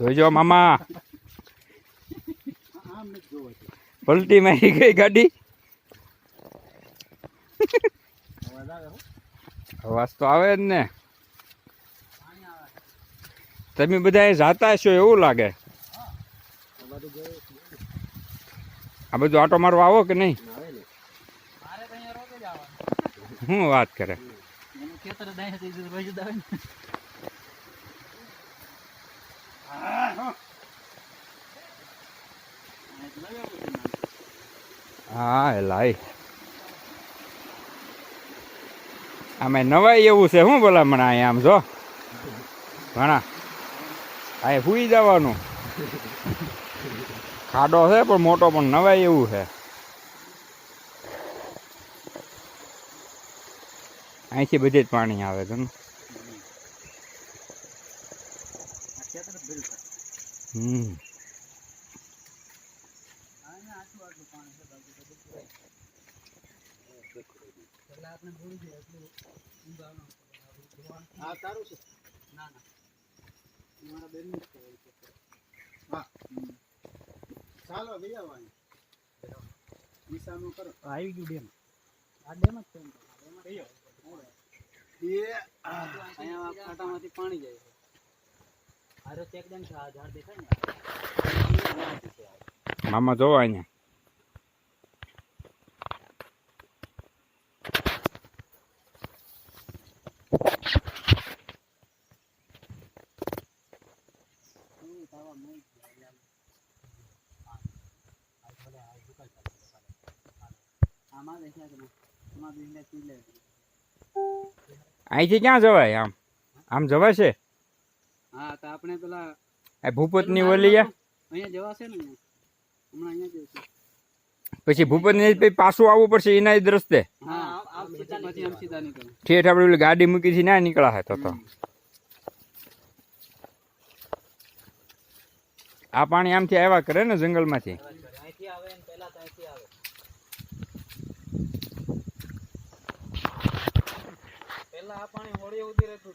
જોજો મામા પલટી મારી ગઈ ગાડી અવાજ તો આવે જ ને તમે બધા જાતા હશો એવું લાગે આ બધું આટો મારવા આવો કે નહીં શું વાત કરે હા લાઈ આમે નવાઈ એવું છે શું બોલા મને અહીંયા આમ જો ઘણા આ સુઈ જવાનું ખાડો છે પણ મોટો પણ નવાઈ એવું છે અહીંથી બધે જ પાણી આવે છે ને ચાલો આવી ગયું ડેમ આ ડેમ જ ખાટામાંથી પાણી જાય છે આરો ચેક ડેમ છે આ ઝાડ દેખાય ને મામા જોવો અહીંયા અહીંથી ક્યાં જવાય આમ આમ જવાય છે હા તો આપણે પેલા ભૂપત ની ઓલી અહીંયા જવાશે ને હમણાં અહીંયા જઈશું પછી ભૂપત ને પાછું આવવું પડશે એના જ રસ્તે ઠેઠ આપણે ગાડી મૂકી થી ના નીકળા તો આ પાણી આમથી આવ્યા કરે ને જંગલમાંથી પેલા આ પાણી હોળી ઉધી રહેતું